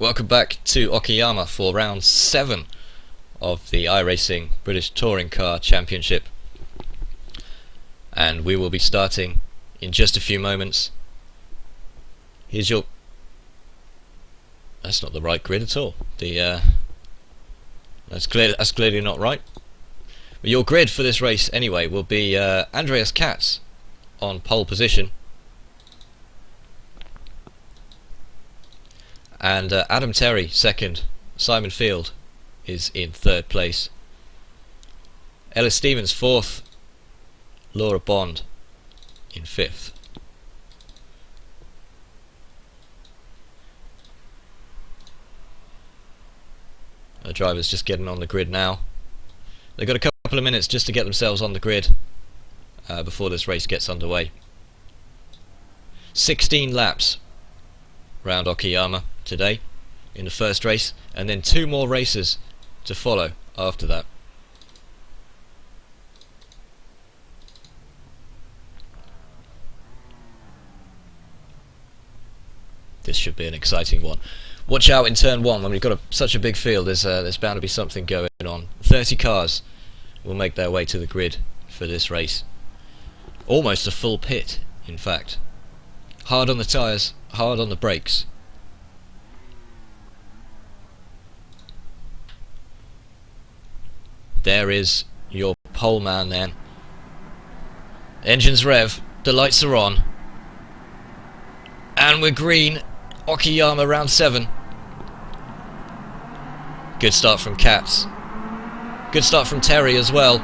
Welcome back to Okayama for round 7 of the iRacing British Touring Car Championship, and we will be starting in just a few moments. Here's your... That's not the right grid at all. That's clearly not right. But your grid for this race anyway will be Andreas Katz on pole position, and Adam Terry second. Simon Field is in third place. Ellis Stevens fourth. Laura Bond in fifth. The driver's just getting on the grid now. They've got a couple of minutes just to get themselves on the grid before this race gets underway. 16 laps round Okayama today in the first race, and then 2 more races to follow after that. This should be an exciting one. Watch out in turn 1 when we've got such a big field. There's bound to be something going on. 30 cars will make their way to the grid for this race. Almost a full pit, in fact. Hard on the tyres, hard on the brakes. There is your pole man then. Engines rev, the lights are on, and we're green. Okayama round 7. Good start from Katz. Good start from Terry as well.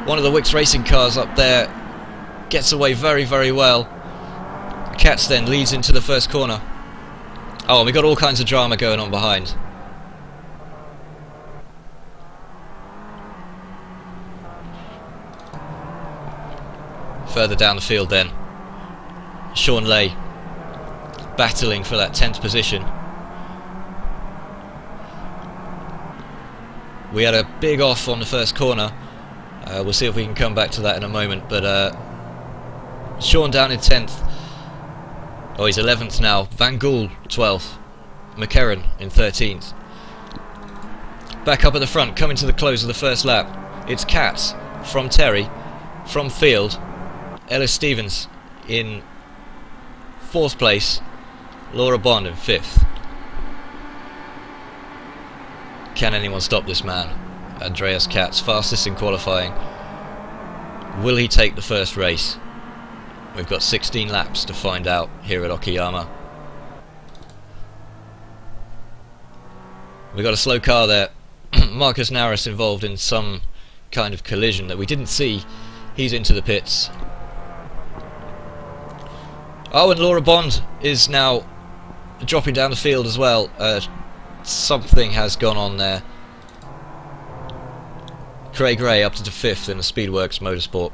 One of the Wix Racing cars up there gets away very, very well. Katz then leads into the first corner. Oh, and we've got all kinds of drama going on behind. Further down the field then, Sean Lay battling for that 10th position. We had a big off on the first corner. We'll see if we can come back to that in a moment, but Sean down in 10th. Oh, he's 11th now. Van Gool 12th. McCarran in 13th. Back up at the front, coming to the close of the first lap. It's Katz from Terry, from Field. Ellis Stevens in 4th place. Laura Bond in 5th. Can anyone stop this man? Andreas Katz, fastest in qualifying. Will he take the first race? We've got 16 laps to find out here at Okayama. We've got a slow car there. Marcus Narris involved in some kind of collision that we didn't see. He's into the pits. Oh, and Laura Bond is now dropping down the field as well. Something has gone on there. Craig Ray up to 5th in the Speedworks Motorsport.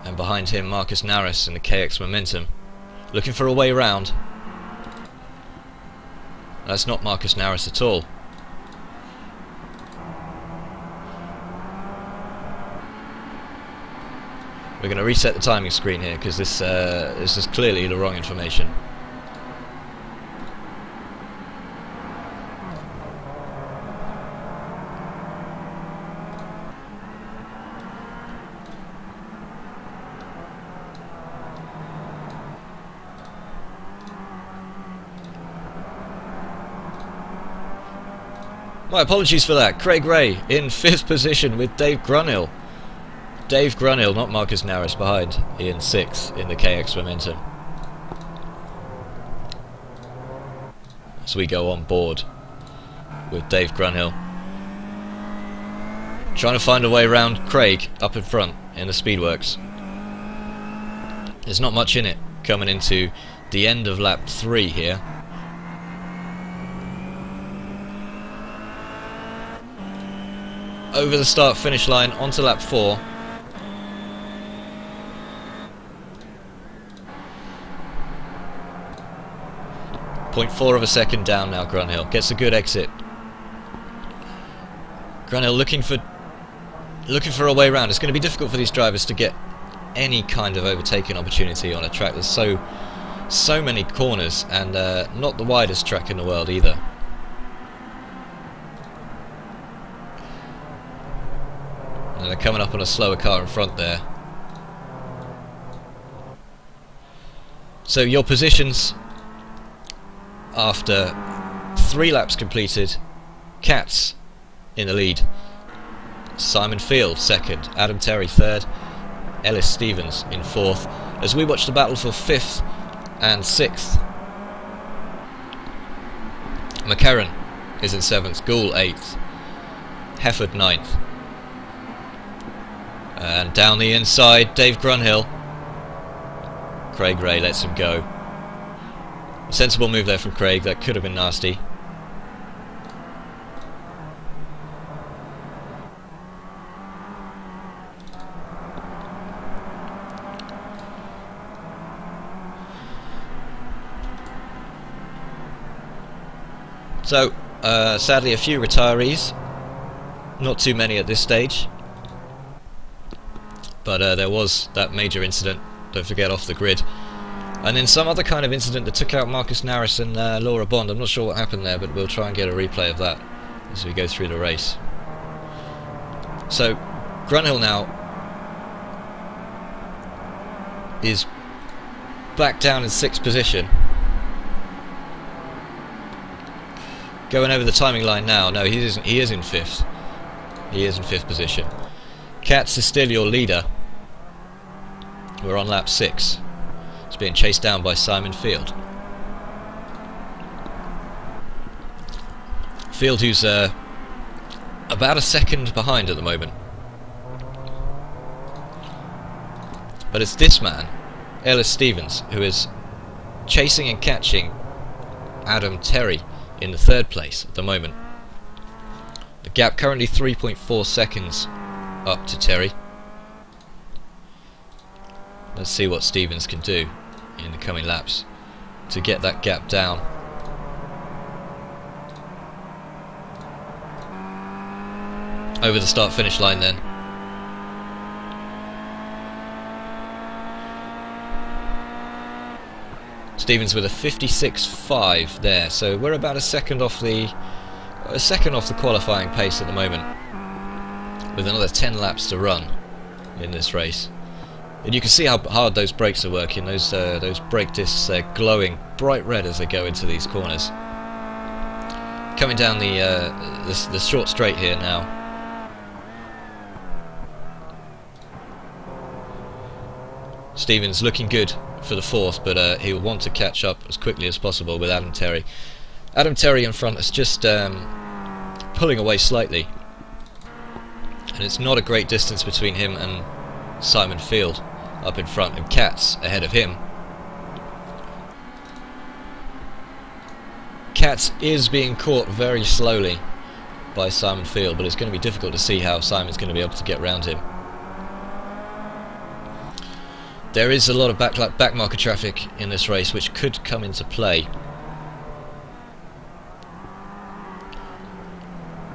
And behind him, Marcus Narris in the KX Momentum, looking for a way round. That's not Marcus Narris at all. We're going to reset the timing screen here because this is clearly the wrong information. My apologies for that. Craig Ray in 5th position with Dave Grunhill. Dave Grunhill, not Marcus Narris, behind in 6th in the KX Momentum. As we go on board with Dave Grunhill, trying to find a way around Craig up in front in the Speedworks. There's not much in it coming into the end of lap 3 here. Over the start finish line onto lap 4. .4 of a second down now. Grunhill gets a good exit. Grunhill looking for a way around. It's going to be difficult for these drivers to get any kind of overtaking opportunity on a track that's so So many corners, and not the widest track in the world either. And they're coming up on a slower car in front there. So your positions after 3 laps completed: Katz in the lead, Simon Field second, Adam Terry third, Ellis Stevens in fourth, as we watch the battle for 5th and 6th. McCarran is in 7th, Gould 8th, Hefford 9th. And down the inside, Dave Grunhill. Craig Ray lets him go. A sensible move there from Craig. That could have been nasty. So, sadly a few retirees. Not too many at this stage. But there was that major incident, don't forget, off the grid. And then some other kind of incident that took out Marcus Narris and Laura Bond. I'm not sure what happened there, but we'll try and get a replay of that as we go through the race. So, Grunhill now is back down in 6th position. Going over the timing line now. No, he isn't. He is in 5th. He is in 5th position. Katz is still your leader. We're on lap 6. It's being chased down by Simon Field. Field, who's about a second behind at the moment. But it's this man, Ellis Stevens, who is chasing and catching Adam Terry in the 3rd place at the moment. The gap currently 3.4 seconds up to Terry. Let's see what Stevens can do in the coming laps to get that gap down. Over the start-finish line then. Stevens with a 56.5 there, so we're about a second off the qualifying pace at the moment, with another 10 laps to run in this race. And you can see how hard those brakes are working. Those brake discs, they're glowing bright red as they go into these corners. Coming down the short straight here now. Stevens looking good for the 4th, but he'll want to catch up as quickly as possible with Adam Terry. Adam Terry in front is just pulling away slightly, and it's not a great distance between him and Simon Field up in front, and Katz ahead of him. Katz is being caught very slowly by Simon Field, but it's going to be difficult to see how Simon's going to be able to get round him. There is a lot of backmarker traffic in this race which could come into play.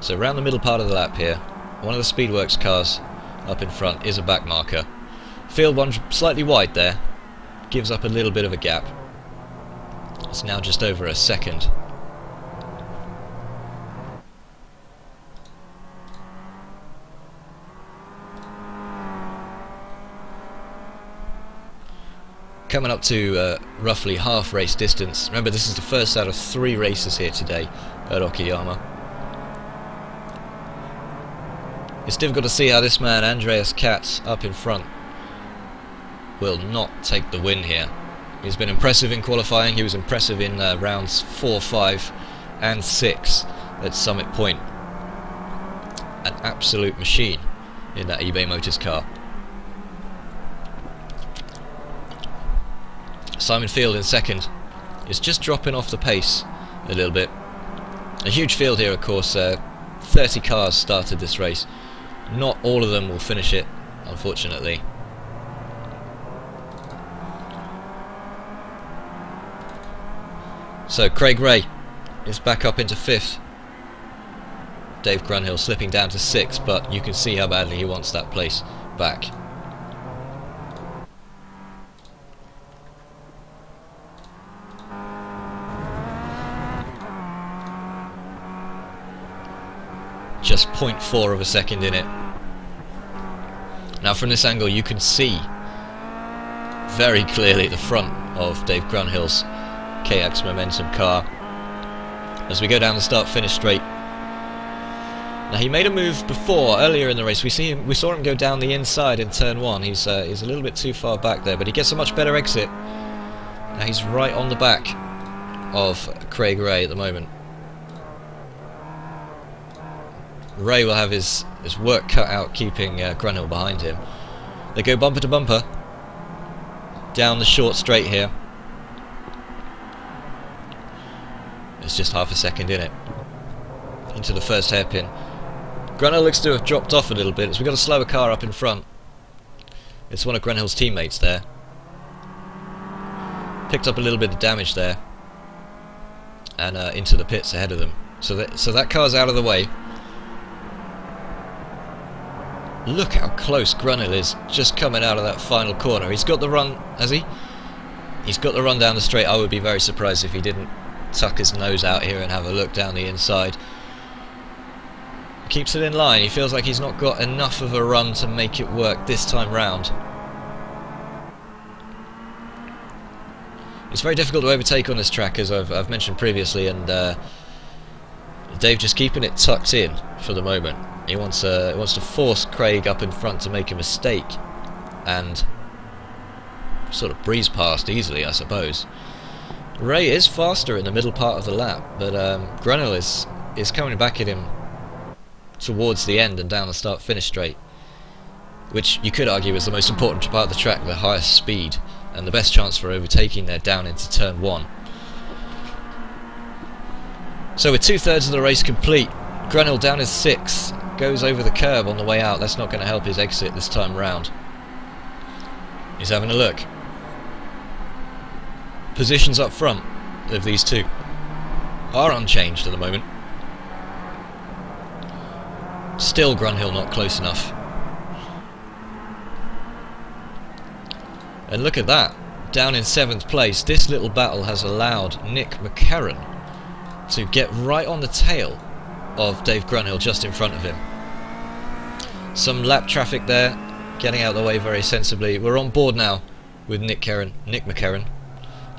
So around the middle part of the lap here, one of the Speedworks cars up in front is a backmarker. Field one slightly wide there, gives up a little bit of a gap. It's now just over a second. Coming up to roughly half race distance. Remember, this is the first out of 3 races here today at Okayama. It's difficult to see how this man, Andreas Katz, up in front, will not take the win here. He's been impressive in qualifying. He was impressive in rounds 4, 5 and 6 at Summit Point. An absolute machine in that eBay Motors car. Simon Field in second is just dropping off the pace a little bit. A huge field here, of course. 30 cars started this race. Not all of them will finish it, unfortunately. So Craig Ray is back up into 5th. Dave Grunhill slipping down to 6th, but you can see how badly he wants that place back. just 0.4 of a second in it. Now from this angle you can see very clearly the front of Dave Grunhill's KX Momentum car as we go down the start-finish straight. Now he made a move before, earlier in the race. We saw him go down the inside in turn 1. He's a little bit too far back there, but he gets a much better exit. Now he's right on the back of Craig Ray at the moment. Ray will have his work cut out keeping Grunhill behind him. They go bumper to bumper down the short straight here. It's just half a second in it into the first hairpin. Grunhill looks to have dropped off a little bit as we've got a slower car up in front. It's one of Grunhill's teammates there. Picked up a little bit of damage there and into the pits ahead of them. So that car's out of the way. Look how close Grunhill is, just coming out of that final corner. He's got the run, has he? He's got the run down the straight. I would be very surprised if he didn't tuck his nose out here and have a look down the inside. Keeps it in line. He feels like he's not got enough of a run to make it work this time round. It's very difficult to overtake on this track, as I've mentioned previously, and Dave just keeping it tucked in for the moment. He wants to force Craig up in front to make a mistake and sort of breeze past easily, I suppose. Ray is faster in the middle part of the lap, but Grunhill is coming back at him towards the end and down the start-finish straight, which you could argue is the most important part of the track, the highest speed and the best chance for overtaking there down into turn 1. So with 2/3 of the race complete, Grunhill down is 6th, goes over the curb on the way out. That's not going to help his exit this time round. He's having a look. Positions up front of these two are unchanged at the moment. Still Grunhill not close enough. And look at that, down in 7th place. This little battle has allowed Nick McCarron to get right on the tail of Dave Grunhill just in front of him. Some lap traffic there, getting out of the way very sensibly. We're on board now with Nick McCarron.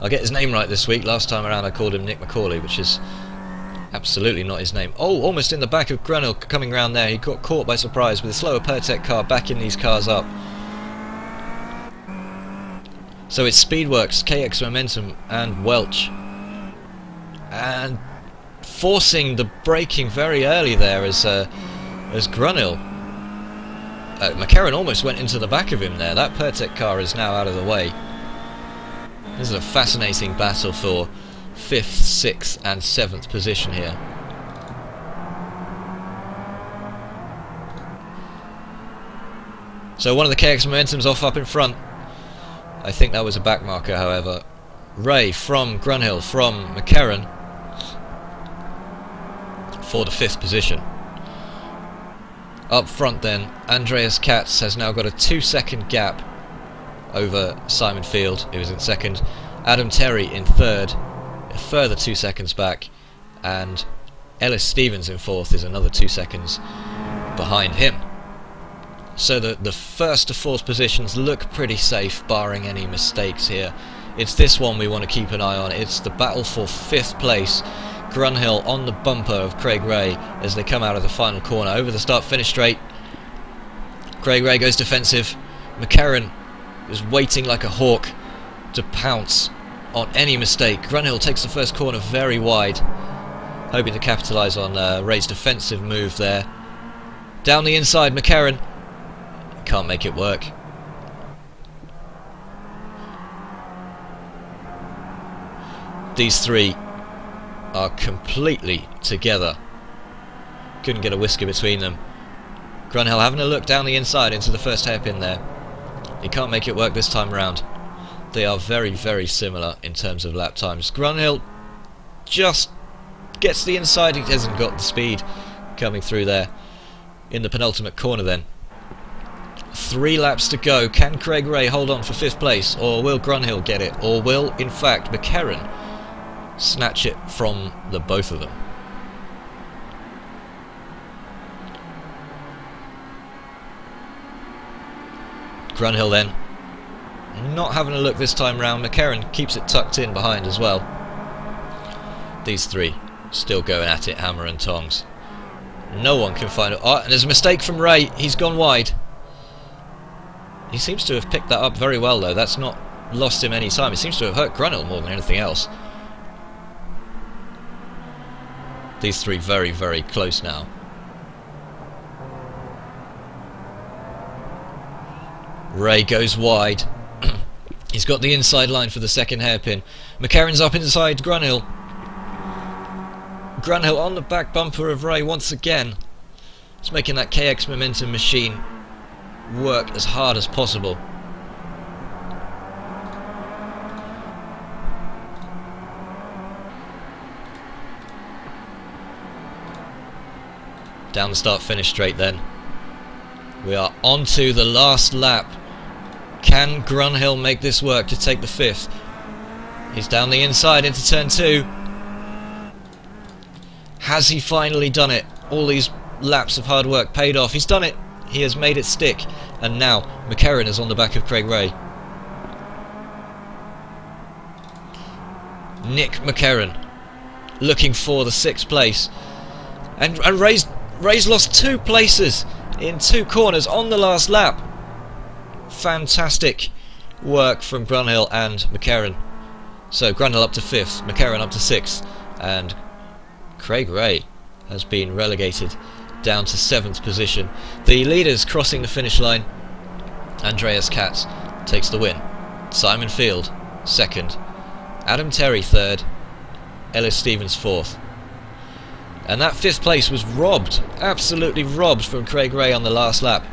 I'll get his name right this week. Last time around I called him Nick McCauley, which is absolutely not his name. Oh, almost in the back of Grunhill coming round there. He got caught by surprise with a slower Pertec car backing these cars up. So it's Speedworks, KX Momentum and Welch. And forcing the braking very early there as Grunhill. McCarron almost went into the back of him there. That Pertec car is now out of the way. This is a fascinating battle for 5th, 6th and 7th position here. So one of the KX Momentum's off up in front. I think that was a back marker, however. Ray from Grunhill, from McCarron, for the 5th position. Up front then, Andreas Katz has now got a 2-second gap over Simon Field, who was in 2nd. Adam Terry in 3rd, a further 2 seconds back, and Ellis Stevens in 4th is another 2 seconds behind him. So the 1st to 4th positions look pretty safe, barring any mistakes here. It's this one we want to keep an eye on. It's the battle for 5th place. Grunhill on the bumper of Craig Ray as they come out of the final corner over the start-finish straight. Craig Ray goes defensive. McCarron is waiting like a hawk to pounce on any mistake. Grunhill takes the first corner very wide, hoping to capitalise on Ray's defensive move there. Down the inside, McCarron can't make it work. These three are completely together. Couldn't get a whisker between them. Grunhill having a look down the inside into the first hairpin there. He can't make it work this time around. They are very, very similar in terms of lap times. Grunhill just gets the inside. He hasn't got the speed coming through there in the penultimate corner then. 3 laps to go. Can Craig Ray hold on for 5th place, or will Grunhill get it, or will in fact McCarron snatch it from the both of them? Grunhill then not having a look this time round. McCarron keeps it tucked in behind as well. These three still going at it, hammer and tongs. No one can find it. Oh, and there's a mistake from Ray. He's gone wide. He seems to have picked that up very well, though. That's not lost him any time. It seems to have hurt Grunhill more than anything else. These three very, very close now. Ray goes wide. He's got the inside line for the second hairpin. McCarron's up inside Grunhill. Grunhill on the back bumper of Ray once again. He's making that KX Momentum machine work as hard as possible. Down the start finish straight then. We are on to the last lap. Can Grunhill make this work to take the fifth? He's down the inside into turn 2. Has he finally done it? All these laps of hard work paid off. He's done it. He has made it stick. And now McCarron is on the back of Craig Ray. Nick McCarron looking for the 6th place. And Ray's lost 2 places in 2 corners on the last lap. Fantastic work from Grunhill and McCarron. So Grunhill up to 5th, McCarron up to 6th, and Craig Ray has been relegated down to 7th position. The leaders crossing the finish line. Andreas Katz takes the win. Simon Field 2nd, Adam Terry 3rd, Ellis Stevens 4th. And that 5th place was robbed, absolutely robbed from Craig Ray on the last lap,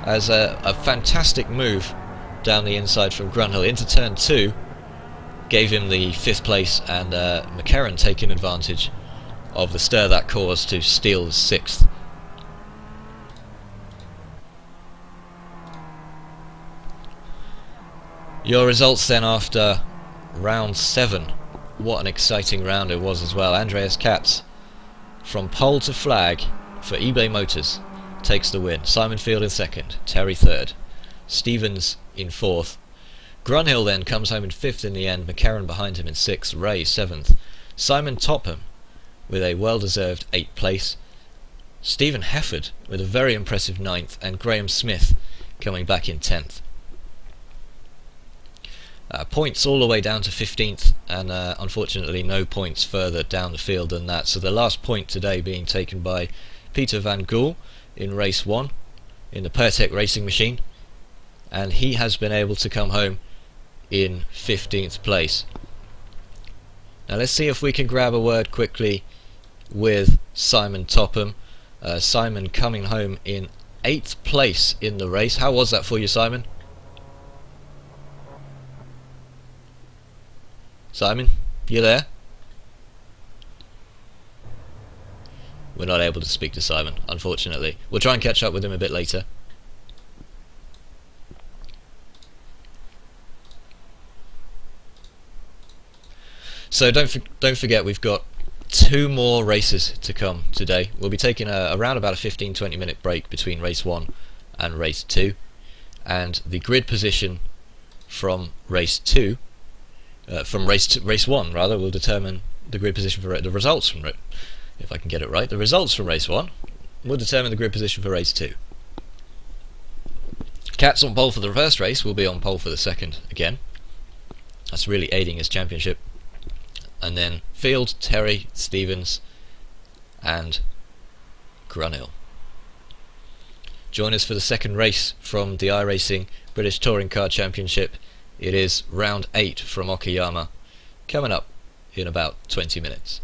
as a fantastic move down the inside from Grunhill into turn 2 gave him the 5th place, and McCarron taking advantage of the stir that caused to steal the 6th. Your results then after round 7. What an exciting round it was as well. Andreas Katz from pole to flag for eBay Motors takes the win. Simon Field in 2nd, Terry 3rd, Stevens in 4th. Grunhill then comes home in 5th in the end, McCarron behind him in 6th, Ray 7th. Simon Topham with a well-deserved 8th place. Stephen Hefford with a very impressive 9th, and Graham Smith coming back in 10th. Points all the way down to 15th, and unfortunately no points further down the field than that. So the last point today being taken by Peter Van Gool in race 1 in the Pertec racing machine, and he has been able to come home in 15th place. Now let's see if we can grab a word quickly with Simon Topham. Simon coming home in 8th place in the race. How was that for you, Simon? Simon, you there? We're not able to speak to Simon, unfortunately. We'll try and catch up with him a bit later. So don't forget, we've got 2 more races to come today. We'll be taking around about a 15-20 minute break between race 1 and race 2, and the grid position from race 2, from race 1 rather, will determine the grid position for the results from it. If I can get it right, the results from race 1 will determine the grid position for race 2. Katz on pole for the first race will be on pole for the second again. That's really aiding his championship. And then Field, Terry, Stevens and Grunhill. Join us for the second race from the iRacing British Touring Car Championship. It is round 8 from Okayama, coming up in about 20 minutes.